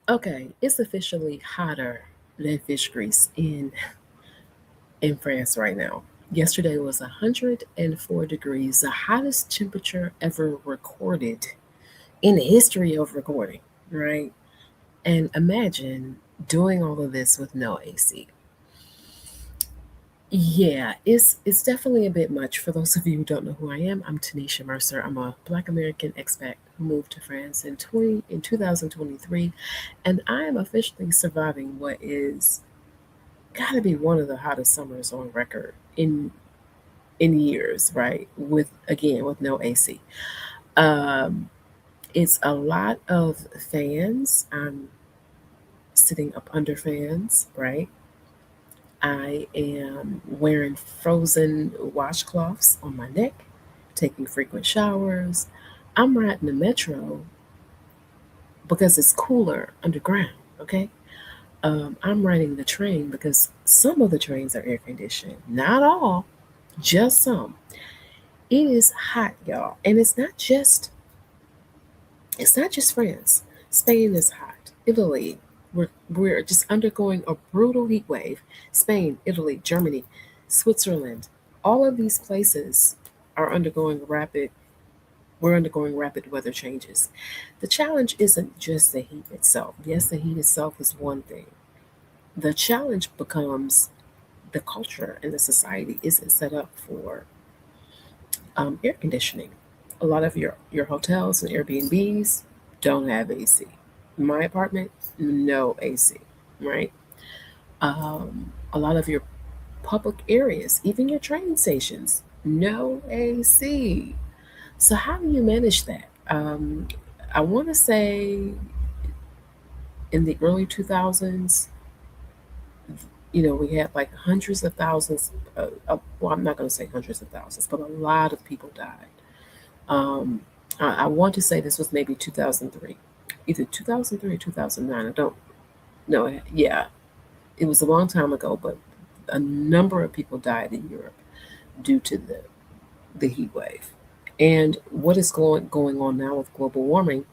Okay, it's officially hotter than fish grease in France right now. Yesterday was 104 degrees, the hottest temperature ever recorded in the history of recording, right? And imagine doing all of this with no AC. Yeah, it's definitely a bit much. For those of you who don't know who I am, I'm Tanisha Mercer. I'm a Black American expat who moved to France in 2023, and I am officially surviving what is got to be one of the hottest summers on record in years, right? With no AC. Um, it's a lot of fans. I'm sitting up under fans, right? I am wearing frozen washcloths on my neck, taking frequent showers. I'm riding the metro because it's cooler underground, okay? I'm riding the train because some of the trains are air conditioned. Not all, just some. It is hot, y'all. And it's not just France. Spain is hot. Italy, we're just undergoing a brutal heat wave. Spain, Italy, Germany, Switzerland, all of these places are undergoing rapid we're undergoing rapid weather changes. The challenge isn't just the heat itself. Yes, the heat itself is one thing. The challenge becomes the culture and the society isn't set up for air conditioning. A lot of your hotels and Airbnbs don't have AC. My apartment, no AC, right? A lot of your public areas, even your train stations, no AC. So how do you manage that? I want to say in the early 2000s, we had like hundreds of thousands. Well, I'm not going to say hundreds of thousands, but a lot of people died. I want to say this was maybe 2003, either 2003 or 2009. I don't know. Yeah, it was a long time ago, but a number of people died in Europe due to the heat wave. And what is going on now with global warming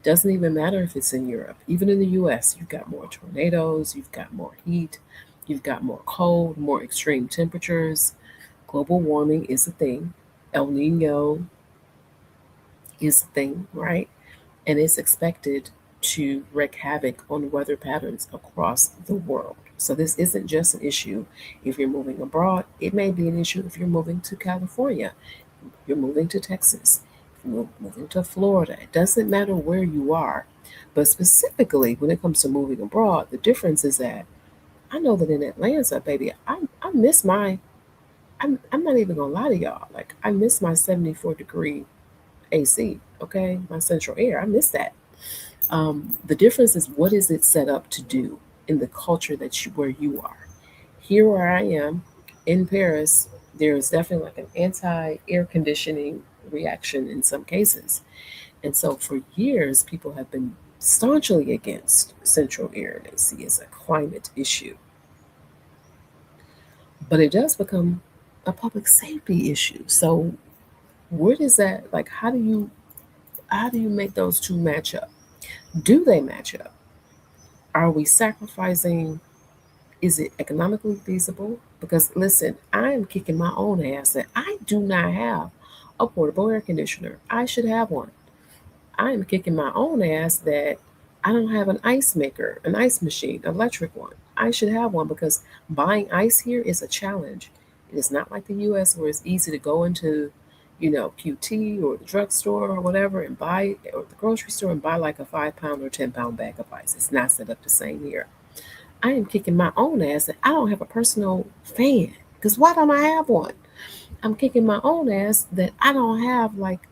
doesn't even matter if it's in Europe. Even in the US, you've got more tornadoes, you've got more heat, you've got more cold, more extreme temperatures. Global warming is a thing. El Nino is a thing, right? And it's expected to wreak havoc on weather patterns across the world. So this isn't just an issue if you're moving abroad. It may be an issue if you're moving to California, you're moving to Texas, you're moving to Florida. It doesn't matter where you are. But specifically, when it comes to moving abroad, the difference is that I know that in Atlanta, baby, I miss I'm not even gonna lie to y'all. Like, I miss my 74-degree AC, okay? My central air. I miss that. The difference is what is it set up to do in the culture where you are. Here where I am in Paris, there is definitely like an anti-air conditioning reaction in some cases. And so for years, people have been staunchly against central air and AC as a climate issue. But it does become a public safety issue. So where does that like how do you make those two match up? Do they match up? Are we sacrificing? Is it economically feasible? Because listen, I am kicking my own ass that I do not have a portable air conditioner. I should have one. I am kicking my own ass that I don't have an ice maker, an ice machine, electric one. I should have one because buying ice here is a challenge. It is not like the US where it's easy to go into, QT or the drugstore or whatever and buy, or the grocery store and buy like a 5 pound or 10 pound bag of ice. It's not set up the same here. I am kicking my own ass that I don't have a personal fan. Because why don't I have one? I'm kicking my own ass that I don't have like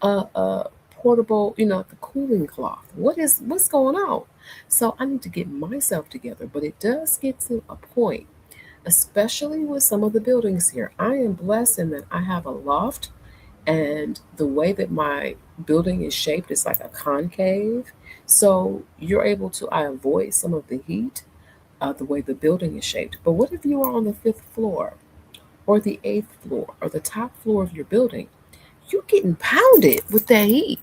a portable, like a cooling cloth. What's going on? So I need to get myself together. But it does get to a point, especially with some of the buildings here. I am blessed in that I have a loft, and the way that my building is shaped is like a concave. So you're able to I avoid some of the heat, the way the building is shaped. But what if you are on the fifth floor or the eighth floor or the top floor of your building? You're getting pounded with that heat.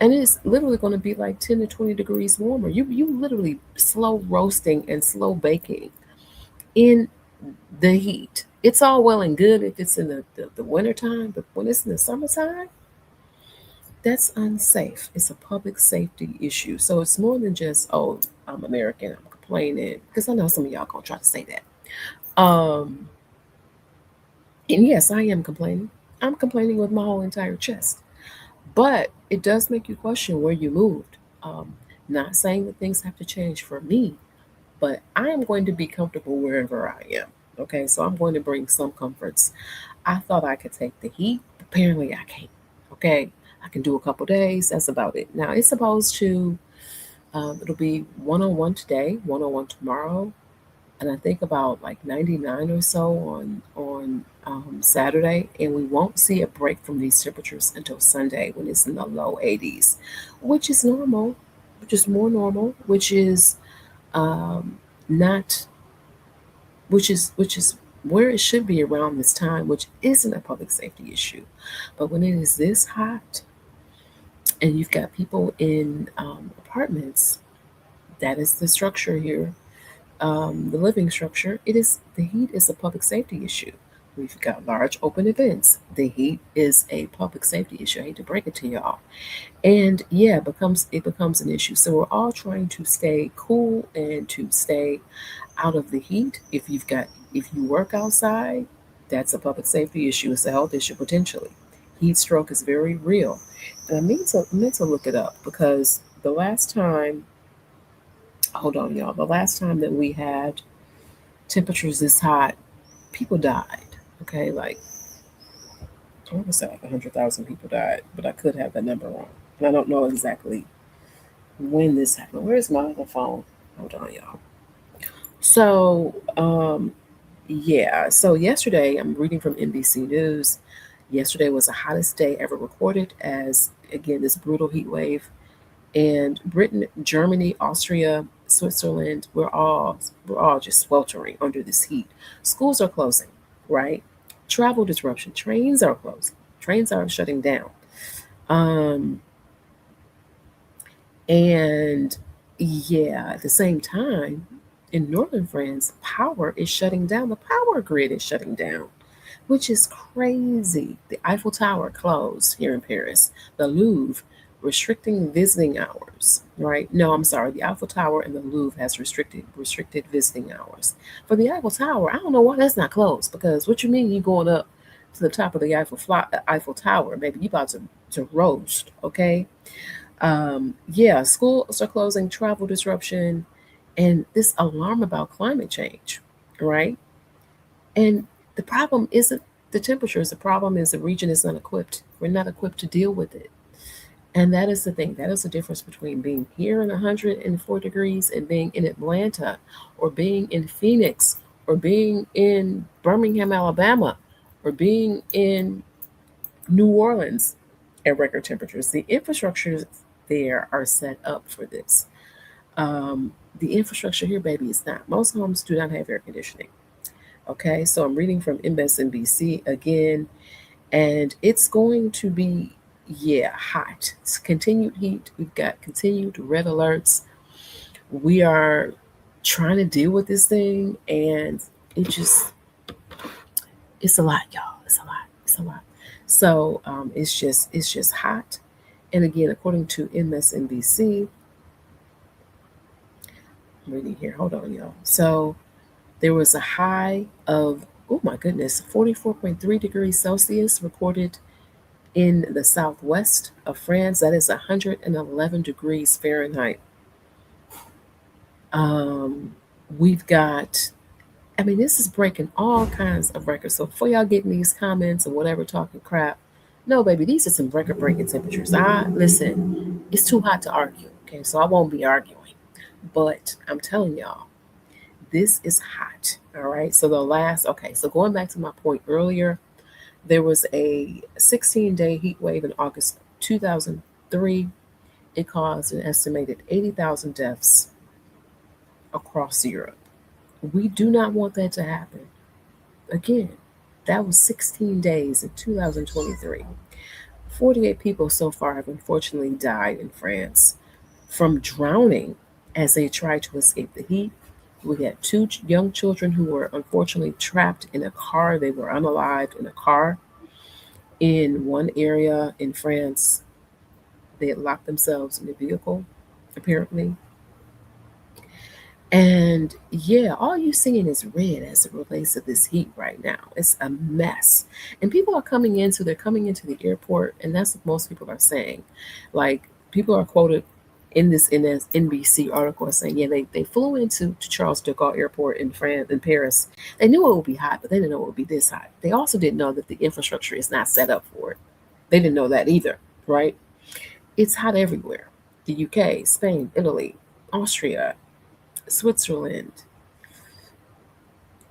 And it's literally going to be like 10 to 20 degrees warmer. You literally slow roasting and slow baking in the heat. It's all well and good if it's in the winter time, but when it's in the summertime, that's unsafe. It's a public safety issue. So it's more than just, oh, I'm American, I'm complaining. Because I know some of y'all gonna try to say that. And yes, I am complaining. I'm complaining with my whole entire chest. But it does make you question where you moved. Um, Not saying that things have to change for me, but I am going to be comfortable wherever I am. Okay, so I'm going to bring some comforts. I thought I could take the heat. Apparently, I can't. Okay, I can do a couple days. That's about it. Now it's supposed to. It'll be 101 today, 101 tomorrow, and I think about like 99 or so on Saturday, and we won't see a break from these temperatures until Sunday when it's in the low 80s, which is normal, which is more normal, um, not which is where it should be around this time, which isn't a public safety issue. But when it is this hot, and you've got people in apartments, that is the structure here, the living structure, the heat is a public safety issue. We've got large open events. The heat is a public safety issue. I hate to break it to y'all. And yeah, it becomes an issue. So we're all trying to stay cool and to stay out of the heat. If you work outside, that's a public safety issue. It's a health issue potentially. Heat stroke is very real. And I meant to look it up because the last time, hold on, y'all. The last time that we had temperatures this hot, people died. Okay, like I want to say like 100,000 people died, but I could have that number wrong. And I don't know exactly when this happened. Where's my other phone? Hold on, y'all. So, yeah. So yesterday, I'm reading from NBC News. Yesterday was the hottest day ever recorded, as again this brutal heat wave. And Britain, Germany, Austria, Switzerland, we're all just sweltering under this heat. Schools are closing, right? Travel disruption. Trains are closing. Trains are shutting down. Um, and yeah, at the same time, in northern France, power is shutting down. The power grid is shutting down, which is crazy. The Eiffel Tower closed here in Paris. The Louvre restricting visiting hours. Right? No, I'm sorry. The Eiffel Tower and the Louvre has restricted visiting hours. For the Eiffel Tower, I don't know why that's not closed. Because what you mean you going up to the top of the Eiffel Tower, baby? You about to roast, okay? Yeah, schools are closing, travel disruption, and this alarm about climate change, right? And the problem isn't the temperatures. The problem is the region is not equipped. We're not equipped to deal with it. And that is the thing. That is the difference between being here in 104 degrees and being in Atlanta or being in Phoenix or being in Birmingham, Alabama or being in New Orleans at record temperatures. The infrastructures there are set up for this. Um, the infrastructure here, baby, is not. Most homes do not have air conditioning. Okay, so I'm reading from MSNBC again, and it's going to be, yeah, hot. It's continued heat. We've got continued red alerts. We are trying to deal with this thing, and it just, it's a lot, y'all. It's a lot. It's a lot. So it's just hot. And again, according to MSNBC, I'm reading here. Hold on, y'all. So there was a high of, oh my goodness, 44.3 degrees Celsius recorded in the southwest of France. That is 111 degrees Fahrenheit. Um, we've got, I mean, this is breaking all kinds of records. So before y'all getting these comments or whatever talking crap, no, baby, these are some record breaking temperatures. Listen, it's too hot to argue. Okay, so I won't be arguing. But I'm telling y'all, this is hot. All right. Okay, so going back to my point earlier, there was a 16-day heat wave in August 2003. It caused an estimated 80,000 deaths across Europe. We do not want that to happen. Again, that was 16 days in 2023. 48 people so far have unfortunately died in France from drowning as they tried to escape the heat. We had two young children who were unfortunately trapped in a car. They were unalived in a car in one area in France. They had locked themselves in a vehicle, apparently. And yeah, all you're seeing is red as it relates to this heat right now. It's a mess. And people are they're coming into the airport, and that's what most people are saying. Like, people are quoted in this NBC article saying, yeah, they flew into to Charles de Gaulle Airport in France, in Paris. They knew it would be hot, but they didn't know it would be this hot. They also didn't know that the infrastructure is not set up for it. They didn't know that either, right? It's hot everywhere. The UK, Spain, Italy, Austria, Switzerland,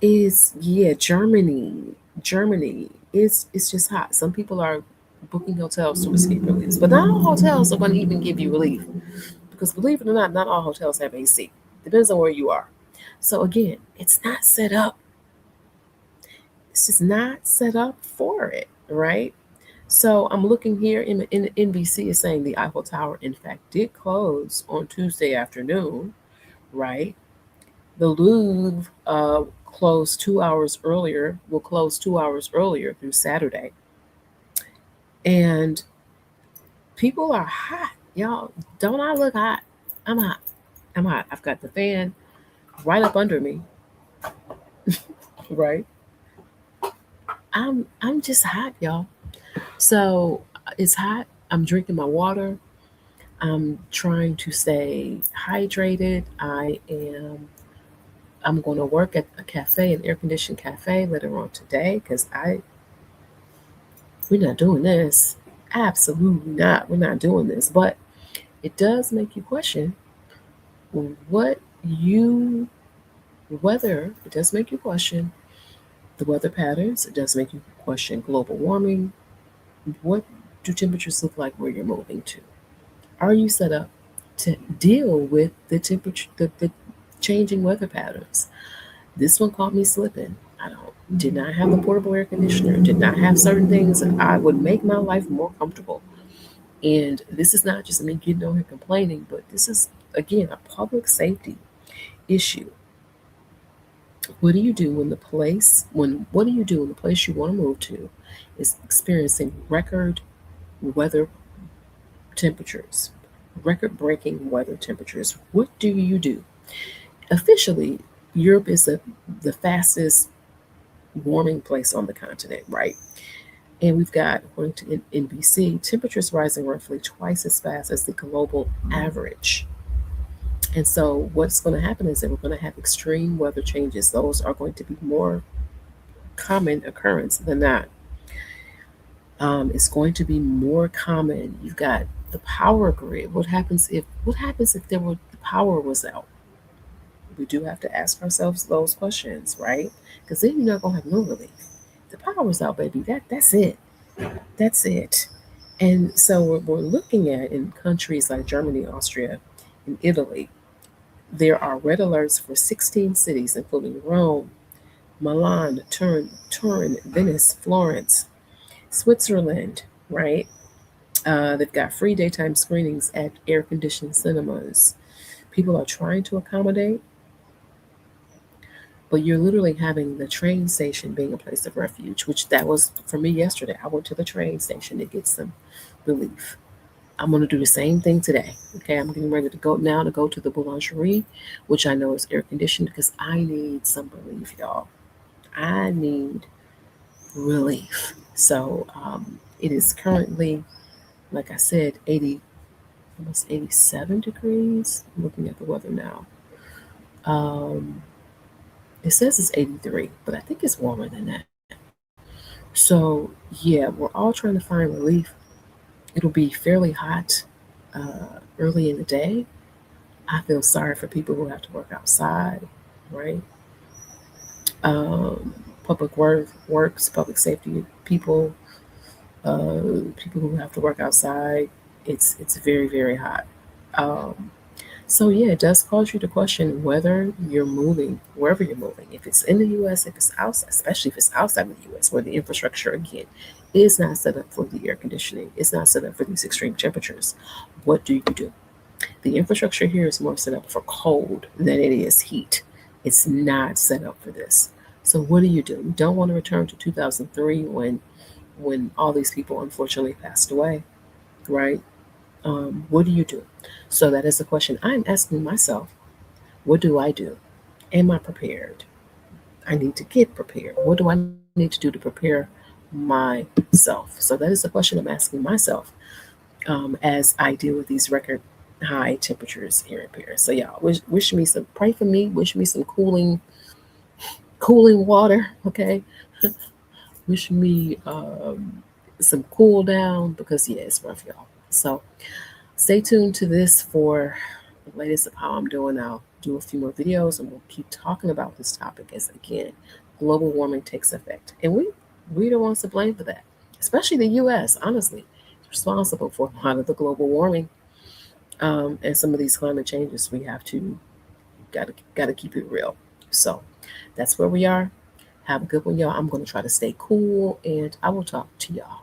is yeah, Germany. It's just hot. Some people are booking hotels to escape relief, but not all hotels are going to even give you relief, because believe it or not all hotels have AC. Depends on where you are. So again, it's not set up. It's just not set up for it, right? So I'm looking here in NBC is saying the Eiffel Tower in fact did close on Tuesday afternoon, right? The Louvre closed 2 hours earlier, will close 2 hours earlier through Saturday. And people are hot. Y'all, don't I look hot? I'm hot. I'm hot. I've got the fan right up under me, right? I'm just hot, y'all. So it's hot. I'm drinking my water. I'm trying to stay hydrated. I'm going to work at a cafe, an air conditioned cafe later on today, because we're not doing this. Absolutely not. We're not doing this. But it does make you question what you weather. It does make you question the weather patterns. It does make you question global warming. What do temperatures look like where you're moving to? Are you set up to deal with the temperature, the changing weather patterns? This one caught me slipping. I don't did not have the portable air conditioner, did not have certain things that I would make my life more comfortable. And this is not just me getting on here complaining, but this is again a public safety issue. What do you do when the place when what do you do when the place you want to move to is experiencing record weather temperatures, record breaking weather temperatures? What do you do? Officially, Europe is the fastest warming place on the continent, right? And we've got, according to NBC, temperatures rising roughly twice as fast as the global average. And so, what's going to happen is that we're going to have extreme weather changes. Those are going to be more common occurrence than that. It's going to be more common. You've got the power grid. What happens if the power was out? We do have to ask ourselves those questions, right? Because then you're not gonna have no relief. The power's out, baby. That's it. That's it. And so we're looking at in countries like Germany, Austria, and Italy, there are red alerts for 16 cities, including Rome, Milan, Turin, Venice, Florence, Switzerland, right? They've got free daytime screenings at air conditioned cinemas. People are trying to accommodate, but you're literally having the train station being a place of refuge, which that was for me yesterday. I went to the train station to get some relief. I'm going to do the same thing today. Okay, I'm getting ready to go now to go to the boulangerie, which I know is air conditioned, because I need some relief, y'all. I need relief. So it is currently, like I said, 80, almost 87 degrees. I'm looking at the weather now. Um, it says it's 83, but I think it's warmer than that. So, yeah, we're all trying to find relief. It'll be fairly hot early in the day. I feel sorry for people who have to work outside, right? Um, works, public safety people, people who have to work outside. It's very hot. Um, So yeah, it does cause you to question whether you're moving wherever you're moving. If it's in the U.S., if it's outside, especially if it's outside of the U.S., where the infrastructure again is not set up for the air conditioning, it's not set up for these extreme temperatures. What do you do? The infrastructure here is more set up for cold than it is heat. It's not set up for this. So what do? You don't want to return to 2003 when all these people unfortunately passed away, right? What do you do? So that is the question I'm asking myself. What do I do? Am I prepared? I need to get prepared. What do I need to do to prepare myself? So that is the question I'm asking myself as I deal with these record high temperatures here in Paris. So y'all wish me some, pray for me, wish me some cooling water, okay? Wish me some cool down because yeah, it's rough, y'all. So stay tuned to this for the latest of how I'm doing. I'll do a few more videos and we'll keep talking about this topic as again global warming takes effect. And we the ones to blame for that. Especially the US, honestly. It's responsible for a lot of the global warming. And some of these climate changes we have to gotta keep it real. So that's where we are. Have a good one, y'all. I'm gonna try to stay cool and I will talk to y'all